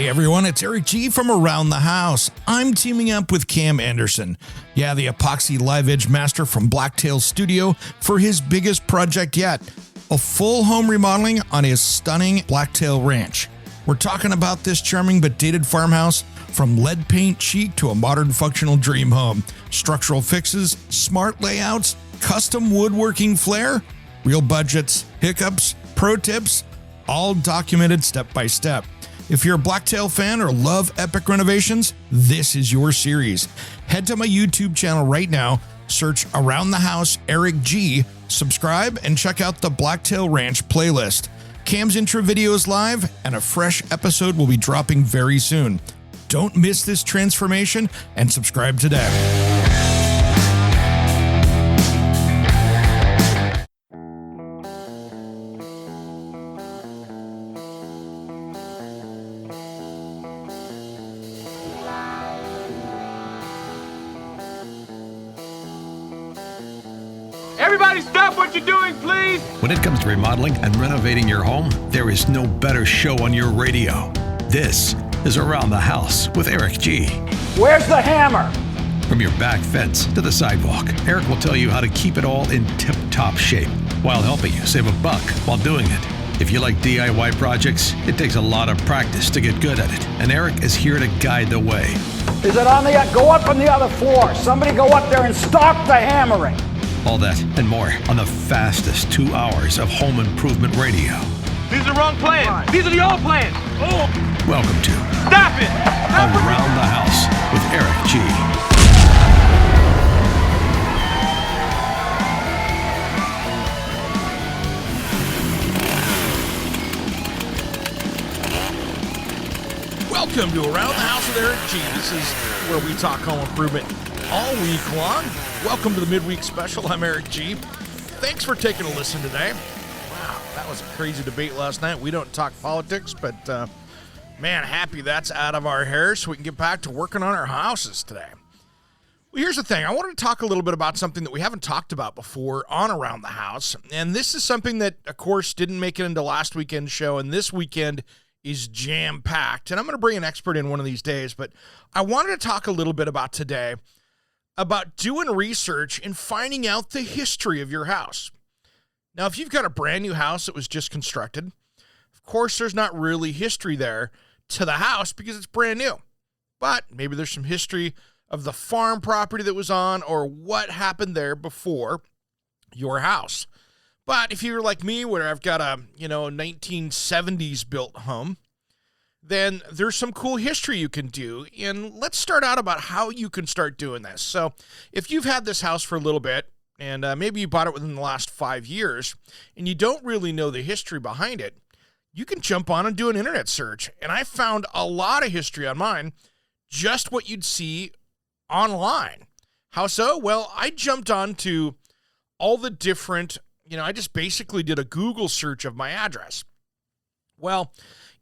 Hey everyone, it's Eric G from Around the House. I'm teaming up with Cam Anderson, the epoxy live edge master from Blacktail Studio, for his biggest project yet, a full home remodeling on his stunning Blacktail Ranch. We're talking about this charming but dated farmhouse, from lead paint chic to a modern functional dream home, structural fixes, smart layouts, custom woodworking flair, real budgets, hiccups, pro tips, all documented step by step. If you're a Blacktail fan or love epic renovations, this is your series. Head to my YouTube channel right now, search Around the House Eric G, subscribe, and check out the Blacktail Ranch playlist. Cam's intro video is live, and a fresh episode will be dropping very soon. Don't miss this transformation and subscribe today. Everybody stop what you're doing, please! When it comes to remodeling and renovating your home, there is no better show on your radio. This is Around the House with Eric G. Where's the hammer? From your back fence to the sidewalk, Eric will tell you how to keep it all in tip-top shape while helping you save a buck while doing it. If you like DIY projects, it takes a lot of practice to get good at it, and Eric is here to guide the way. Is it on the... Go up on the other floor. Somebody go up there and stop the hammering. All that and more on the fastest 2 hours of home improvement radio. These are the wrong plans. These are the old plans. Oh! Welcome to Stop it! Around the House with Eric G. Welcome to Around the House with Eric G. This is where we talk home improvement all week long. Welcome to the midweek special. I'm Eric G. Thanks for taking a listen today. Wow, that was a crazy debate last night. We don't talk politics, but man, happy that's out of our hair so we can get back to working on our houses today. Well, here's the thing. I wanted to talk a little bit about something that we haven't talked about before on Around the House, and this is something that, of course, didn't make it into last weekend's show, and this weekend is jam-packed, and I'm going to bring an expert in one of these days, but I wanted to talk a little bit about today about doing research and finding out the history of your house. Now, if you've got a brand new house that was just constructed, of course, there's not really history there to the house because it's brand new. But maybe there's some history of the farm property that was on or what happened there before your house. But if you're like me, where I've got a 1970s built home, then there's some cool history you can do. And let's start out about how you can start doing this. So if you've had this house for a little bit, and maybe you bought it within the last 5 years, and you don't really know the history behind it, you can jump on and do an internet search. And I found a lot of history on mine, just what you'd see online. How so? Well, I jumped on to all the different, I just basically did a Google search of my address. Well,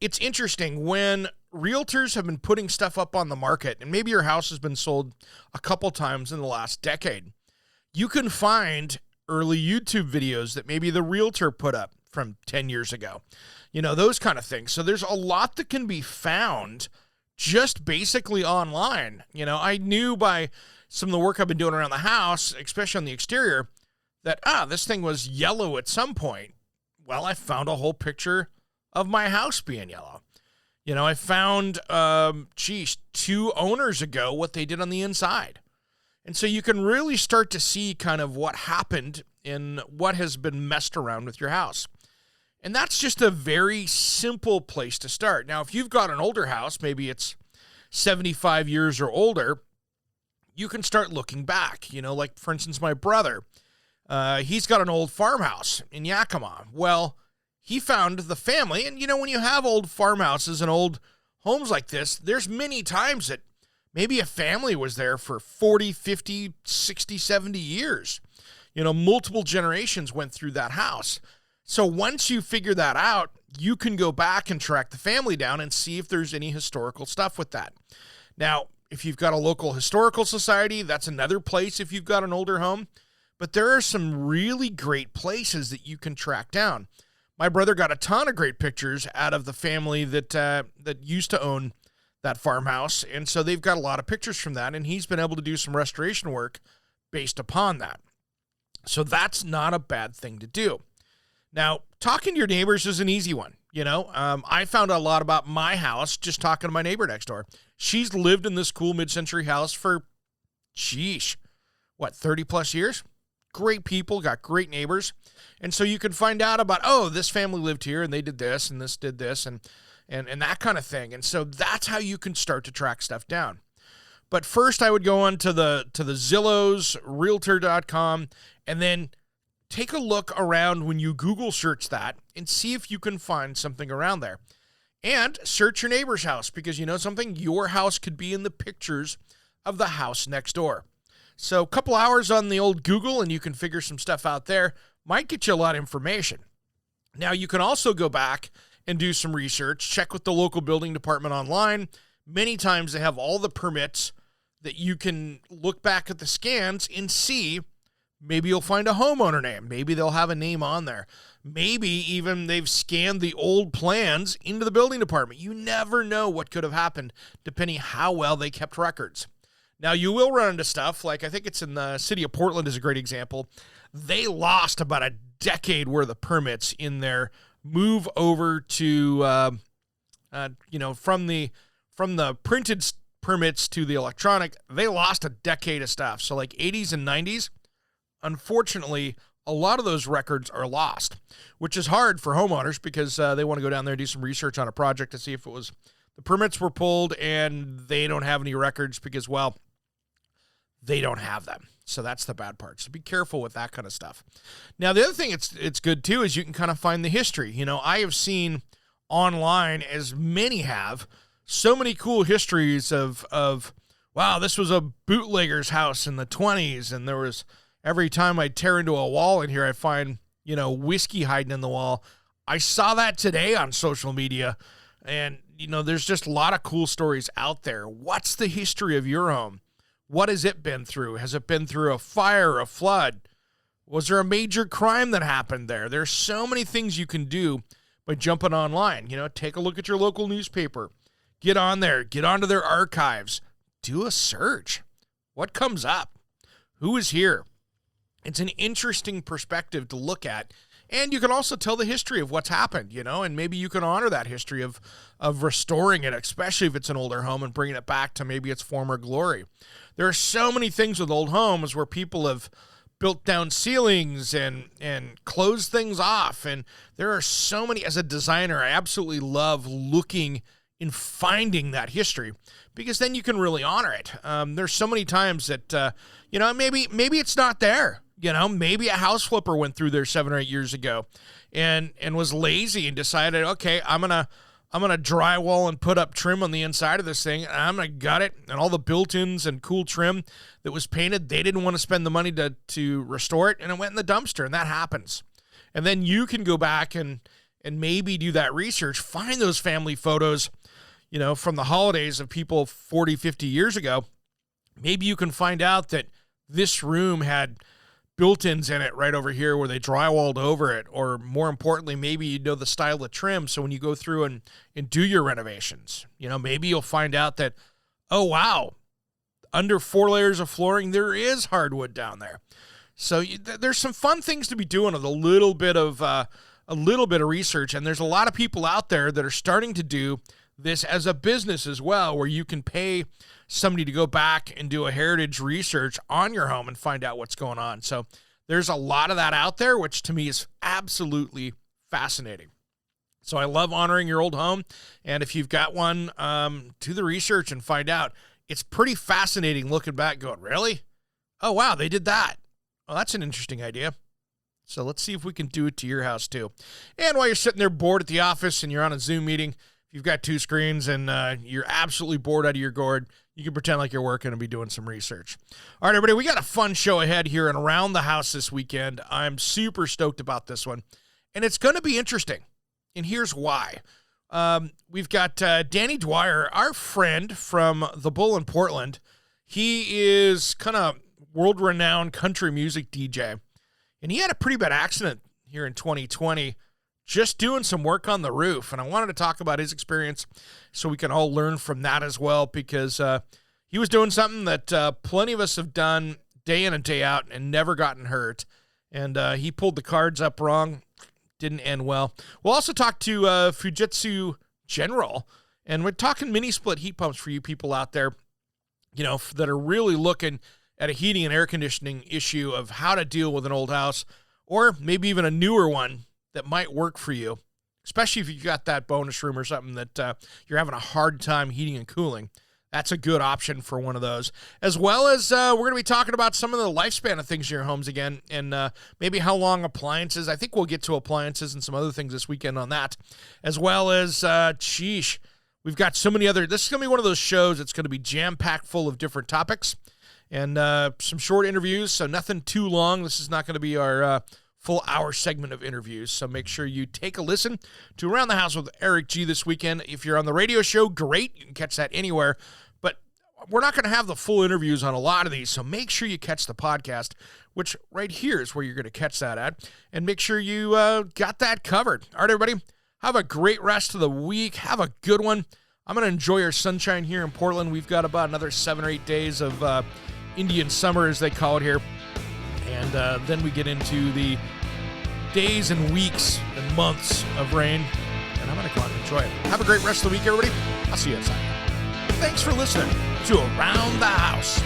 it's interesting when realtors have been putting stuff up on the market, and maybe your house has been sold a couple times in the last decade. You can find early YouTube videos that maybe the realtor put up from 10 years ago, those kind of things. So there's a lot that can be found just basically online. I knew by some of the work I've been doing around the house, especially on the exterior, that, this thing was yellow at some point. Well, I found a whole picture of my house being yellow. I found, 2 owners ago what they did on the inside. And so you can really start to see kind of what happened and what has been messed around with your house. And that's just a very simple place to start. Now, if you've got an older house, maybe it's 75 years or older, you can start looking back. Like, for instance, my brother, he's got an old farmhouse in Yakima. Well, he found the family, and when you have old farmhouses and old homes like this, there's many times that maybe a family was there for 40, 50, 60, 70 years. Multiple generations went through that house. So once you figure that out, you can go back and track the family down and see if there's any historical stuff with that. Now, if you've got a local historical society, that's another place if you've got an older home. But there are some really great places that you can track down. my brother got a ton of great pictures out of the family that used to own that farmhouse, and so they've got a lot of pictures from that, and he's been able to do some restoration work based upon that. So that's not a bad thing to do. Now, talking to your neighbors is an easy one. I found out a lot about my house just talking to my neighbor next door. She's lived in this cool mid-century house for, 30 plus years? Great people, got great neighbors. And so you can find out about, this family lived here and they did this and this did this and that kind of thing. And so that's how you can start to track stuff down. But first I would go on to the Zillows, Realtor.com, and then take a look around when you Google search that and see if you can find something around there. And search your neighbor's house, because you know something? Your house could be in the pictures of the house next door. So a couple hours on the old Google and you can figure some stuff out there. Might get you a lot of information. Now you can also go back and do some research, check with the local building department online. Many times they have all the permits that you can look back at the scans and see. Maybe you'll find a homeowner name. Maybe they'll have a name on there. Maybe even they've scanned the old plans into the building department. You never know what could have happened depending how well they kept records. Now, you will run into stuff like, I think it's in the city of Portland is a great example. They lost about a decade worth of permits in their move over to, from the printed permits to the electronic. They lost a decade of stuff. So like 80s and 90s. Unfortunately, a lot of those records are lost, which is hard for homeowners because they want to go down there and do some research on a project to see if the permits were pulled and they don't have any records because, they don't have them. So that's the bad part. So be careful with that kind of stuff. Now, the other thing it's good too is you can kind of find the history. I have seen online, as many have, so many cool histories of wow, this was a bootlegger's house in the 20s, and there was, every time I tear into a wall in here, I find, whiskey hiding in the wall. I saw that today on social media, and, there's just a lot of cool stories out there. What's the history of your home? What has it been through? Has it been through a fire, a flood? Was there a major crime that happened there? There's so many things you can do by jumping online. Take a look at your local newspaper. Get on there. Get onto their archives. Do a search. What comes up? Who is here? It's an interesting perspective to look at. And you can also tell the history of what's happened, and maybe you can honor that history of restoring it, especially if it's an older home, and bringing it back to maybe its former glory. There are so many things with old homes where people have built down ceilings and closed things off. And there are so many, as a designer, I absolutely love looking and finding that history, because then you can really honor it. There's so many times that, maybe it's not there. Maybe a house flipper went through there 7 or 8 years ago and was lazy and decided, okay, I'm going to drywall and put up trim on the inside of this thing, and I'm going to gut it, and all the built-ins and cool trim that was painted, they didn't want to spend the money to restore it, and it went in the dumpster, and that happens. And then you can go back and maybe do that research, find those family photos, from the holidays of people 40, 50 years ago. Maybe you can find out that this room had built-ins in it right over here where they drywalled over it, or more importantly, maybe the style of trim. So when you go through and do your renovations, maybe you'll find out that, oh, wow, under 4 layers of flooring, there is hardwood down there. So there's some fun things to be doing with a little bit of research. And there's a lot of people out there that are starting to do this as a business as well, where you can pay somebody to go back and do a heritage research on your home and find out what's going on. So there's a lot of that out there, which to me is absolutely fascinating. So I love honoring your old home. And if you've got one, do the research and find out. It's pretty fascinating looking back going, really? Oh, wow, they did that. Well, that's an interesting idea. So let's see if we can do it to your house too. And while you're sitting there bored at the office and you're on a Zoom meeting, you've got 2 screens and you're absolutely bored out of your gourd, you can pretend like you're working and be doing some research. All right, everybody, we got a fun show ahead here and around the house this weekend. I'm super stoked about this one, and it's going to be interesting, and here's why. We've got Danny Dwyer, our friend from The Bull in Portland. He is kind of world-renowned country music DJ, and he had a pretty bad accident here in 2020 just doing some work on the roof. And I wanted to talk about his experience so we can all learn from that as well, because he was doing something that plenty of us have done day in and day out and never gotten hurt. And he pulled the cards up wrong. Didn't end well. We'll also talk to Fujitsu General, and we're talking mini split heat pumps for you people out there, you know, that are really looking at a heating and air conditioning issue of how to deal with an old house, or maybe even a newer one that might work for you, especially if you've got that bonus room or something that you're having a hard time heating and cooling. That's a good option for one of those. As well as we're going to be talking about some of the lifespan of things in your homes again, and maybe how long appliances. I think we'll get to appliances and some other things this weekend on that. As well as, we've got so many other. This is going to be one of those shows that's going to be jam-packed full of different topics and some short interviews, so nothing too long. This is not going to be our full hour segment of interviews, so make sure you take a listen to Around the House with Eric G this weekend. If you're on the radio show, great. You can catch that anywhere, but we're not going to have the full interviews on a lot of these, so make sure you catch the podcast, which right here is where you're going to catch that at, and make sure you got that covered. All right, everybody, have a great rest of the week. Have a good one. I'm going to enjoy our sunshine here in Portland. We've got about another 7 or 8 days of Indian summer, as they call it here. And then we get into the days and weeks and months of rain. And I'm going to go out and enjoy it. Have a great rest of the week, everybody. I'll see you outside. Thanks for listening to Around the House.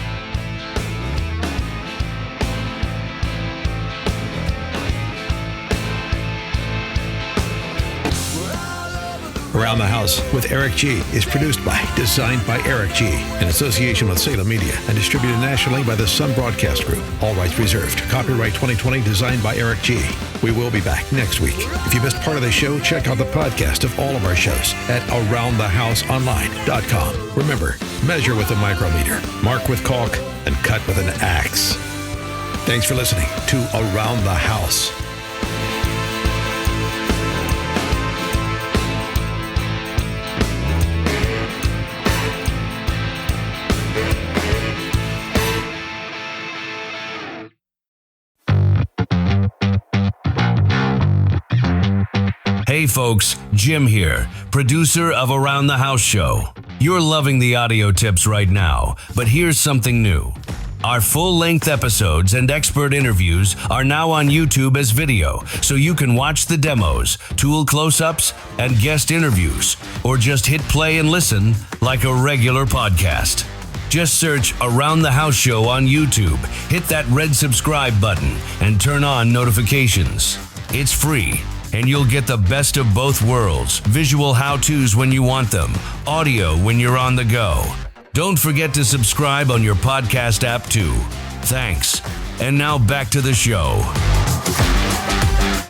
Around the House with Eric G. is produced by, designed by Eric G. in association with Salem Media and distributed nationally by the Sun Broadcast Group. All rights reserved. Copyright 2020, designed by Eric G. We will be back next week. If you missed part of the show, check out the podcast of all of our shows at AroundTheHouseOnline.com. Remember, measure with a micrometer, mark with caulk, and cut with an axe. Thanks for listening to Around the House. Hey folks, Jim here, producer of Around the House Show. You're loving the audio tips right now, but here's something new. Our full-length episodes and expert interviews are now on YouTube as video, so you can watch the demos, tool close-ups, and guest interviews, or just hit play and listen like a regular podcast. Just search Around the House Show on YouTube, hit that red subscribe button, and turn on notifications. It's free. And you'll get the best of both worlds, visual how-tos when you want them, audio when you're on the go. Don't forget to subscribe on your podcast app too. Thanks. And now back to the show.